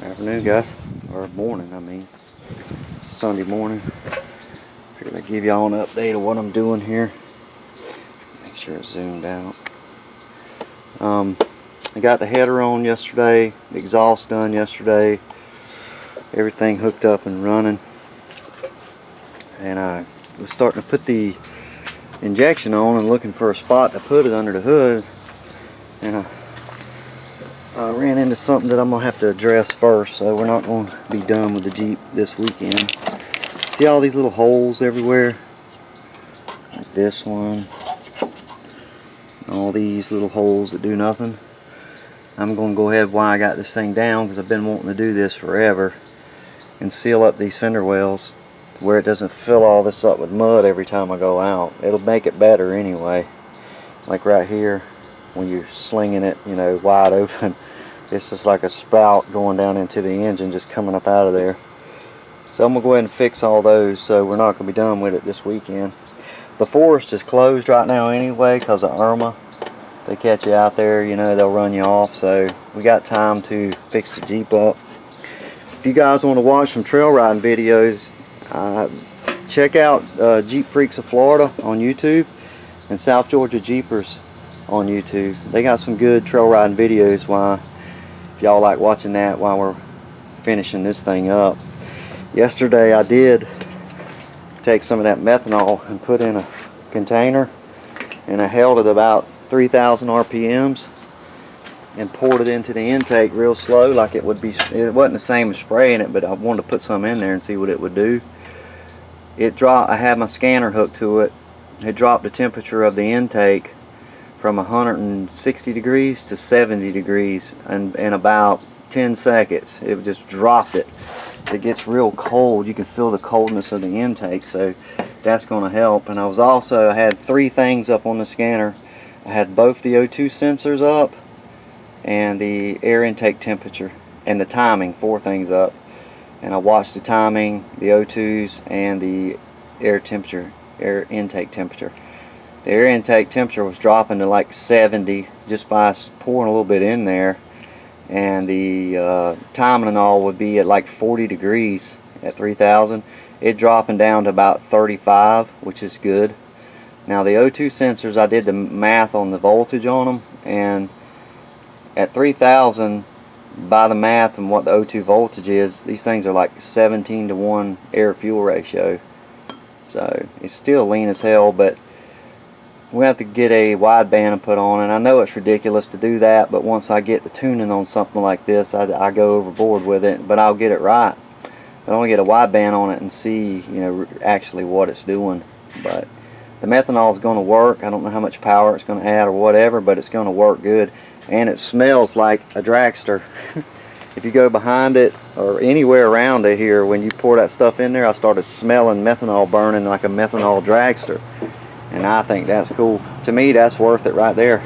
Afternoon, guys, or morning. I mean, Sunday morning. Figured I'd give y'all an update of what I'm doing here. Make sure it's zoomed out. I got the header on yesterday, the exhaust done yesterday, everything hooked up and running, and I was starting to put the injection on and looking for a spot to put it under the hood, and I ran into something that I'm gonna have to address first. So we're not going to be done with the Jeep this weekend. See all these little holes everywhere, like this one, all these little holes that do nothing. I'm going to go ahead while I got this thing down, because I've been wanting to do this forever, and seal up these fender wells to where it doesn't fill all this up with mud every time I go out. It'll make it better anyway. Like right here, when you're slinging it, you know, wide open, it's just like a spout going down into the engine, just coming up out of there. So I'm going to go ahead and fix all those, so we're not going to be done with it this weekend. The forest is closed right now anyway because of Irma. They catch you out there, you know, they'll run you off, so we got time to fix the Jeep up. If you guys want to watch some trail riding videos, check out Jeep Freaks of Florida on YouTube and South Georgia Jeepers on YouTube. They got some good trail riding videos if y'all like watching that while we're finishing this thing up. Yesterday I did take some of that methanol and put in a container, and I held it about 3,000 RPMs and poured it into the intake real slow, like it would be. It wasn't the same as spraying it, but I wanted to put some in there and see what it would do. It dropped. I had my scanner hooked to it. It dropped the temperature of the intake from 160 degrees to 70 degrees in about 10 seconds. It just dropped it. It gets real cold. You can feel the coldness of the intake, so that's going to help. And I had three things up on the scanner. I had both the O2 sensors up and the air intake temperature and the timing, 4 things up. And I watched the timing, the O2s, and the air intake temperature. The air intake temperature was dropping to like 70 just by pouring a little bit in there, and the timing and all would be at like 40 degrees at 3,000. It dropping down to about 35, which is good. Now the O2 sensors, I did the math on the voltage on them, and at 3,000, by the math and what the O2 voltage is, these things are like 17:1 air-fuel ratio. So it's still lean as hell, but we have to get a wideband and put on, and I know it's ridiculous to do that, but once I get the tuning on something like this, I go overboard with it, but I'll get it right. I want to get a wideband on it and see, you know, actually what it's doing. But the methanol is going to work. I don't know how much power it's going to add or whatever, but it's going to work good. And it smells like a dragster. If you go behind it or anywhere around it here, when you pour that stuff in there, I started smelling methanol burning like a methanol dragster. And I think that's cool. To me, that's worth it right there.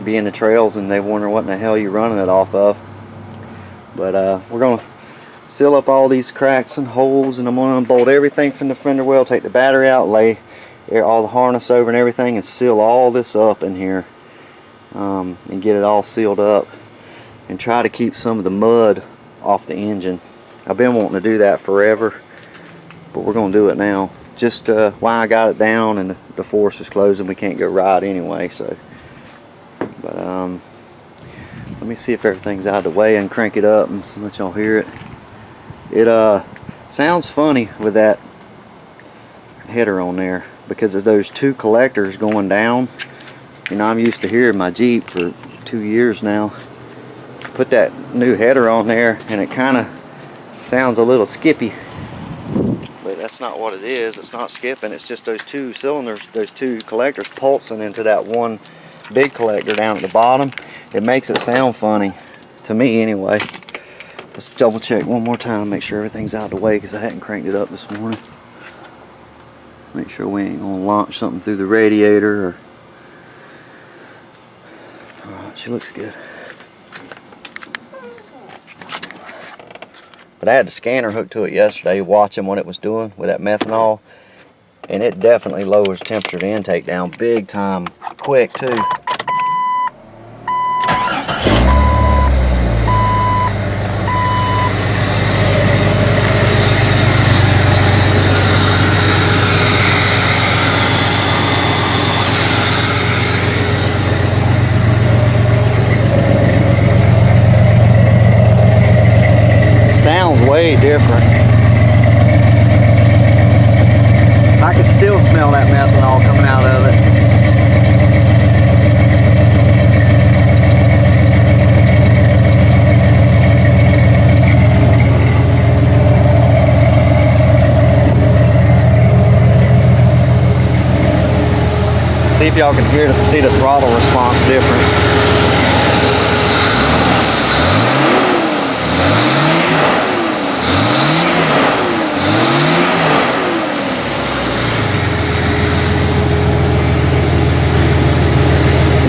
Be in the trails and they wonder what in the hell you're running it off of. But we're going to seal up all these cracks and holes, and I'm going to unbolt everything from the fender well, take the battery out, lay all the harness over and everything, and seal all this up in here, and get it all sealed up, and try to keep some of the mud off the engine. I've been wanting to do that forever, but we're going to do it now. Just while I got it down and the forest is closed and we can't go ride anyway. So, but let me see if everything's out of the way and crank it up and let y'all hear it. It sounds funny with that header on there because of those 2 collectors going down. You know, I'm used to hearing my Jeep for 2 years now. Put that new header on there and it kind of sounds a little skippy. But that's not what it is. It's not skipping. It's just those 2 cylinders, those 2 collectors pulsing into that one big collector down at the bottom. It makes it sound funny, to me anyway. Let's double check one more time, make sure everything's out of the way because I hadn't cranked it up this morning. Make sure we ain't gonna launch something through the radiator or... Alright, she looks good. But I had the scanner hooked to it yesterday, watching what it was doing with that methanol, and it definitely lowers temperature to intake down big time, quick too. different. I can still smell that methanol coming out of it. See if y'all can hear it, see the throttle response difference.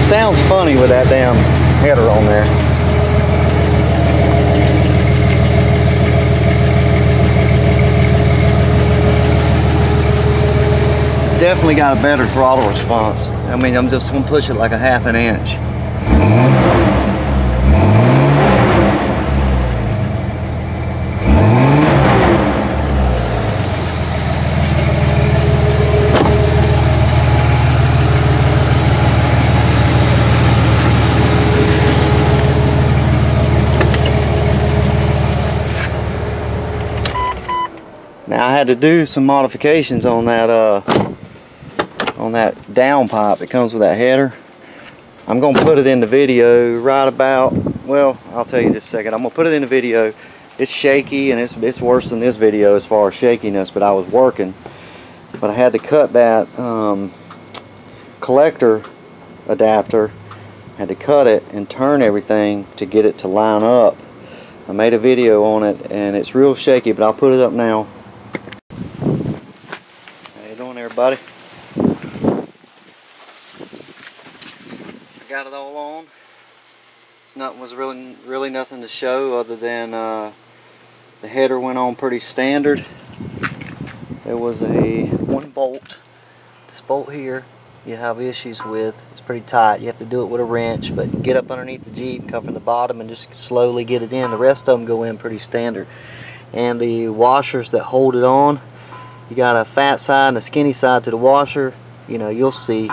Sounds funny with that damn header on there. It's definitely got a better throttle response. I mean, I'm just gonna push it like a half an inch. Now I had to do some modifications on that down pipe that comes with that header. I'm gonna put it in the video right about, well, I'll tell you just a second. I'm gonna put it in the video. It's shaky and it's worse than this video as far as shakiness, but I was working. But I had to cut that collector adapter, had to cut it and turn everything to get it to line up. I made a video on it and it's real shaky, but I'll put it up now. How you doing, everybody? I got it all on. Nothing was really nothing to show other than the header went on pretty standard. There was a one bolt. This bolt here you have issues with. It's pretty tight. You have to do it with a wrench, but you get up underneath the Jeep, come from the bottom and just slowly get it in. The rest of them go in pretty standard. And the washers that hold it on, you got a fat side and a skinny side to the washer. You know, you'll see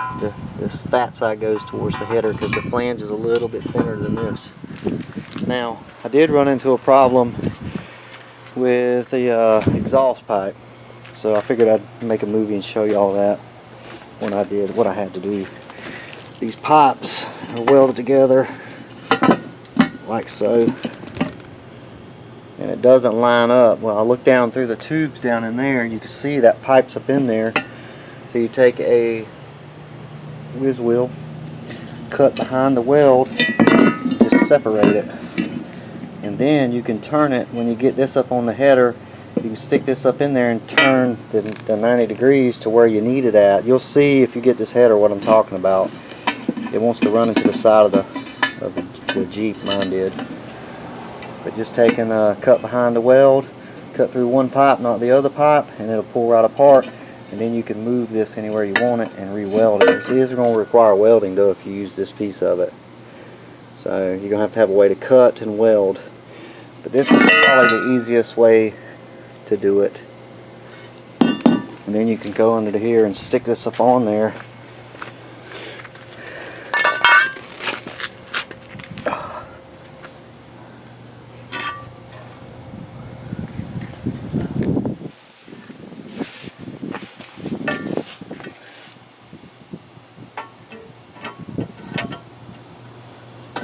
this fat side goes towards the header because the flange is a little bit thinner than this. Now, I did run into a problem with the exhaust pipe, so I figured I'd make a movie and show you all that when I did what I had to do. These pipes are welded together like so, and it doesn't line up. Well, I look down through the tubes down in there, you can see that pipe's up in there. So you take a whiz wheel, cut behind the weld, just separate it, and then you can turn it. When you get this up on the header, you can stick this up in there and turn the 90 degrees to where you need it at. You'll see if you get this header what I'm talking about. It wants to run into the side of the Jeep, mine did. But just taking a cut behind the weld, cut through one pipe, not the other pipe, and it'll pull right apart. And then you can move this anywhere you want it and re-weld it. See, this is going to require welding though if you use this piece of it. So you're going to have a way to cut and weld. But this is probably the easiest way to do it. And then you can go under here and stick this up on there.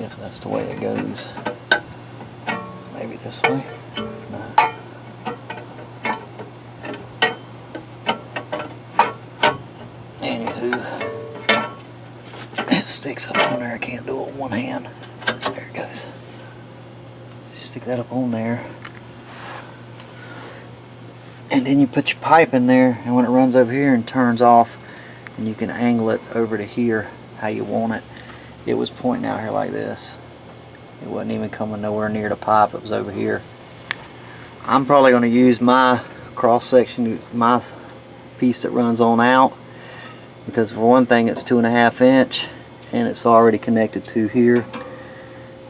If that's the way it goes. Maybe this way. No. Anywho, it sticks up on there. I can't do it with one hand. There it goes. Stick that up on there. And then you put your pipe in there, and when it runs over here and turns off, and you can angle it over to here how you want it. It was pointing out here like this. It wasn't even coming nowhere near the pipe. It was over here. I'm probably going to use my cross section. It's my piece that runs on out, because for one thing it's 2.5 inch and it's already connected to here.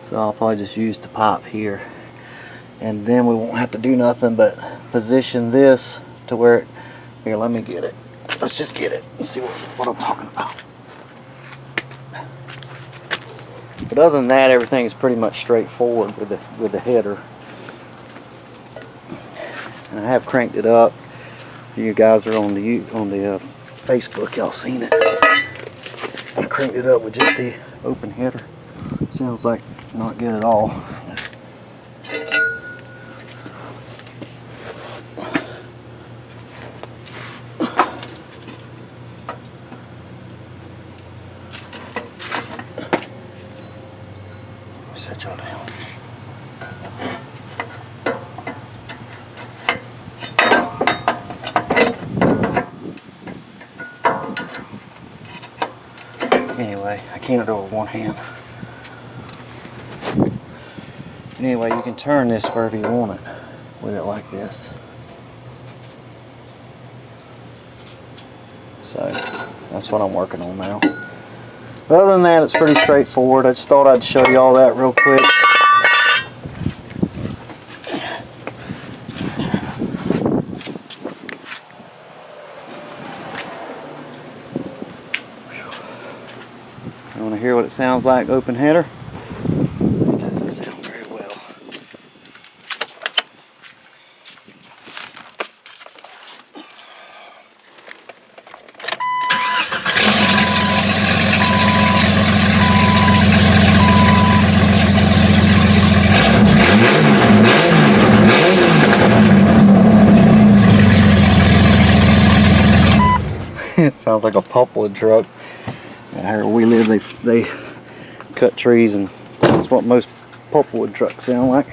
So I'll probably just use the pipe here, and then we won't have to do nothing but position this to where it, here, let me get it. Let's just get it and see what I'm talking about. But other than that, everything is pretty much straightforward with the header. I have cranked it up. You guys are on the Facebook, y'all seen it. I cranked it up with just the open header. Sounds like not good at all. Set y'all down. Anyway, I can't do it with one hand. Anyway, you can turn this wherever you want it with it like this. So that's what I'm working on now. Other than that, it's pretty straightforward. I just thought I'd show you all that real quick. You want to hear what it sounds like open header? It doesn't sound very well. It sounds like a pulpwood truck. Where we live, they cut trees, and that's what most pulpwood trucks sound like.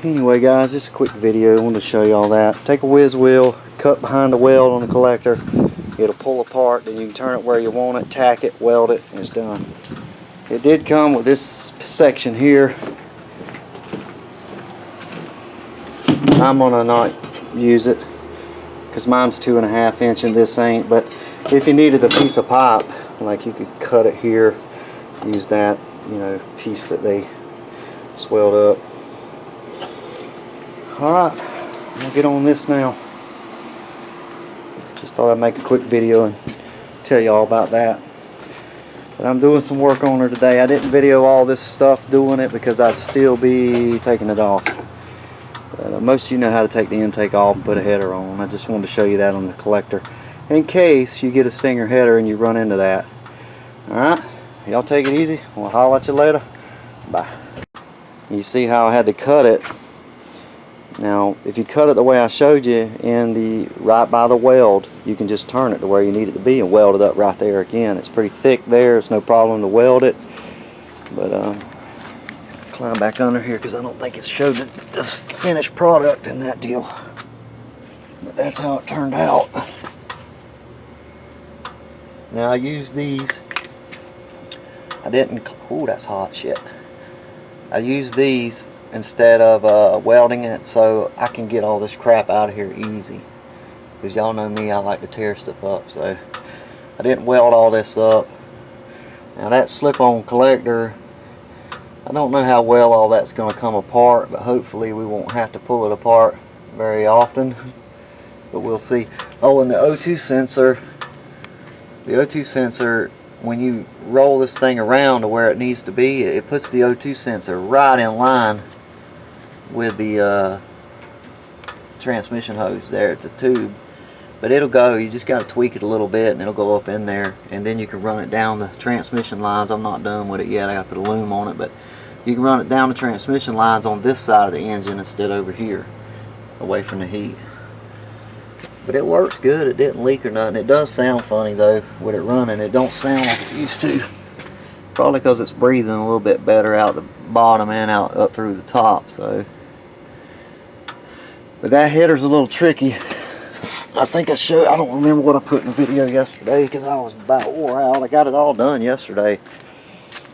Anyway, guys, just a quick video. I wanted to show you all that. Take a whiz wheel, cut behind the weld on the collector. It'll pull apart, then you can turn it where you want it, tack it, weld it, and it's done. It did come with this section here. I'm gonna not use it because mine's 2.5 inch and this ain't, but if you needed a piece of pipe, like you could cut it here, use that, you know, piece that they swelled up. Alright, I'll get on this now. Just thought I'd make a quick video and tell you all about that. But I'm doing some work on her today. I didn't video all this stuff doing it because I'd still be taking it off. Most of you know how to take the intake off and put a header on. I just wanted to show you that on the collector in case you get a Stinger header and you run into that. Alright, y'all take it easy. We'll holler at you later. Bye. You see how I had to cut it. Now if you cut it the way I showed you in the right by the weld, you can just turn it to where you need it to be and weld it up right there again. It's pretty thick there. It's no problem to weld it. But climb back under here because I don't think it showed the finished product in that deal. But that's how it turned out. Now I use these. I didn't. Oh, that's hot shit. I use these instead of welding it so I can get all this crap out of here easy. Because y'all know me, I like to tear stuff up. So I didn't weld all this up. Now that slip-on collector, I don't know how well all that's going to come apart, but hopefully we won't have to pull it apart very often. But we'll see. Oh, and the O2 sensor. The O2 sensor, when you roll this thing around to where it needs to be, it puts the O2 sensor right in line with the transmission hose there at the tube. But it'll go, you just got to tweak it a little bit and it'll go up in there, and then you can run it down the transmission lines. I'm not done with it yet, I got to put a loom on it, but you can run it down the transmission lines on this side of the engine instead over here, away from the heat. But it works good. It didn't leak or nothing. It does sound funny though with it running. It don't sound like it used to. Probably because it's breathing a little bit better out the bottom and out up through the top. So, but that header's a little tricky. I think I don't remember what I put in the video yesterday because I was about wore out. I got it all done yesterday.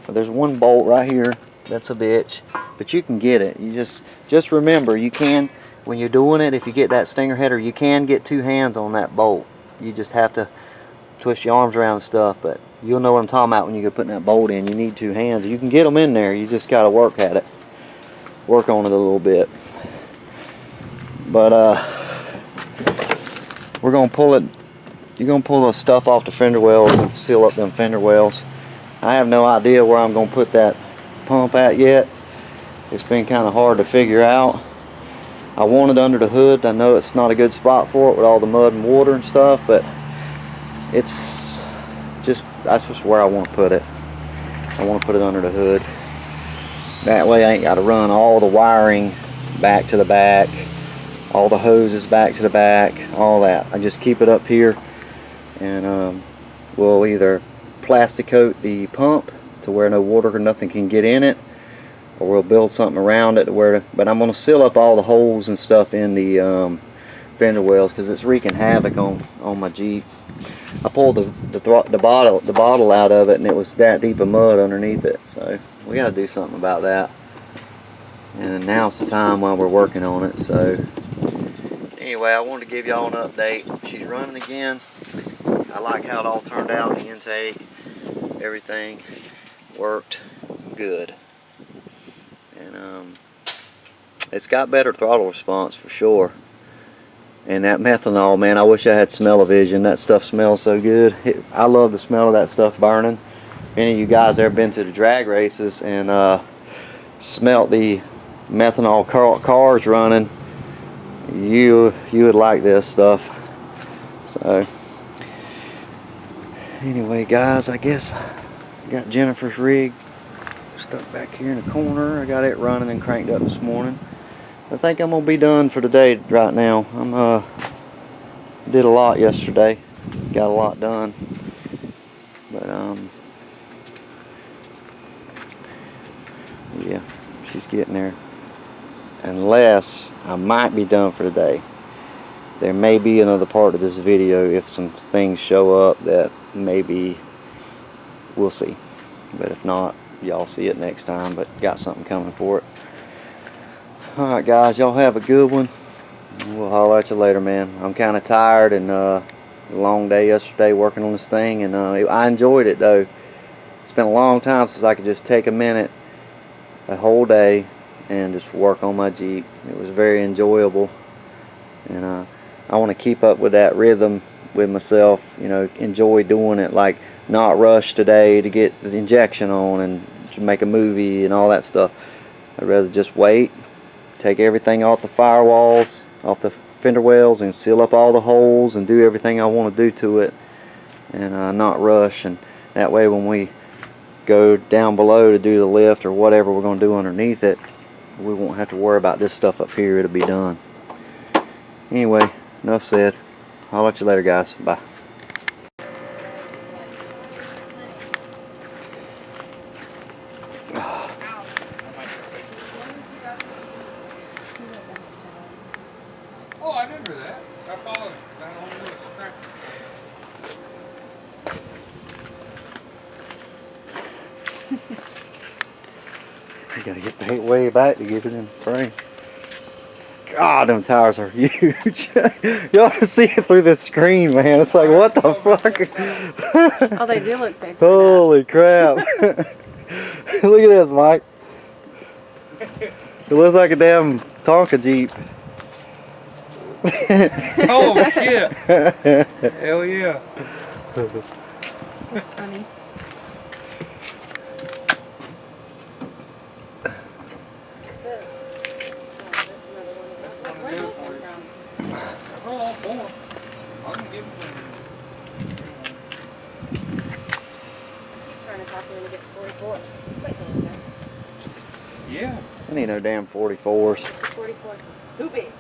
But there's one bolt right here. That's a bitch. But you can get it. You just remember, you can, when you're doing it, if you get that Stinger header, you can get 2 hands on that bolt. You just have to twist your arms around and stuff, but you'll know what I'm talking about when you go putting that bolt in. You need 2 hands. You can get them in there. You just got to work at it. Work on it a little bit. But we're going to pull it. You're going to pull the stuff off the fender wells and seal up them fender wells. I have no idea where I'm going to put that pump at yet. It's been kind of hard to figure out. I want it under the hood. I know it's not a good spot for it with all the mud and water and stuff, but it's just, that's just where I want to put it. I want to put it under the hood. That way I ain't got to run all the wiring back to the back, all the hoses back to the back, all that. I just keep it up here, and we'll either plastic coat the pump to where no water or nothing can get in it, or we'll build something around it but I'm going to seal up all the holes and stuff in the fender wells, because it's wreaking havoc on my Jeep. I pulled the bottle out of it, and it was that deep of mud underneath it, so we got to do something about that. And now's the time while we're working on it. So anyway, I wanted to give y'all an update. She's running again. I like how it all turned out, the intake, everything worked good. And it's got better throttle response for sure. And that methanol, man, I wish I had smell-o-vision. That stuff smells so good. I love the smell of that stuff burning. If any of you guys ever been to the drag races and smelt the methanol cars running, you would like this stuff. So anyway, guys, I guess I got Jennifer's rig stuck back here in the corner. I got it running and cranked up this morning. I think I'm gonna be done for today right now. Did a lot yesterday, got a lot done, but yeah, she's getting there. Unless I might be done for today. There may be another part of this video if some things show up that maybe we'll see. But if not, y'all see it next time, but got something coming for it. Alright guys, y'all have a good one. We'll holler at you later, man. I'm kind of tired, and a long day yesterday working on this thing, and I enjoyed it though. It's been a long time since I could just take a minute, a whole day, and just work on my Jeep. It was very enjoyable, and I want to keep up with that rhythm with myself, you know, enjoy doing it, like not rush today to get the injection on and to make a movie and all that stuff. I'd rather just wait, take everything off the firewalls, off the fender wells, and seal up all the holes and do everything I want to do to it, and not rush. And that way when we go down below to do the lift or whatever we're going to do underneath it, we won't have to worry about this stuff up here. It'll be done. Anyway, enough said. I'll let you later, guys. Bye. Oh, I remember that. I followed that whole little scratch. You gotta get the way back to get it in frame. God, them tires are huge. Y'all can see it through the screen, man. It's like, what the fuck? Oh, they do look big. Holy crap. Look at this, Mike. It looks like a damn Tonka Jeep. Oh, shit. Hell yeah. That's funny. What's this? Oh, that's another one. I was like, where'd that come from? Oh, all four. I can give them. I keep trying to talk me into get 44s. Wait a minute. Yeah. I need no damn 44s. 44s is too big.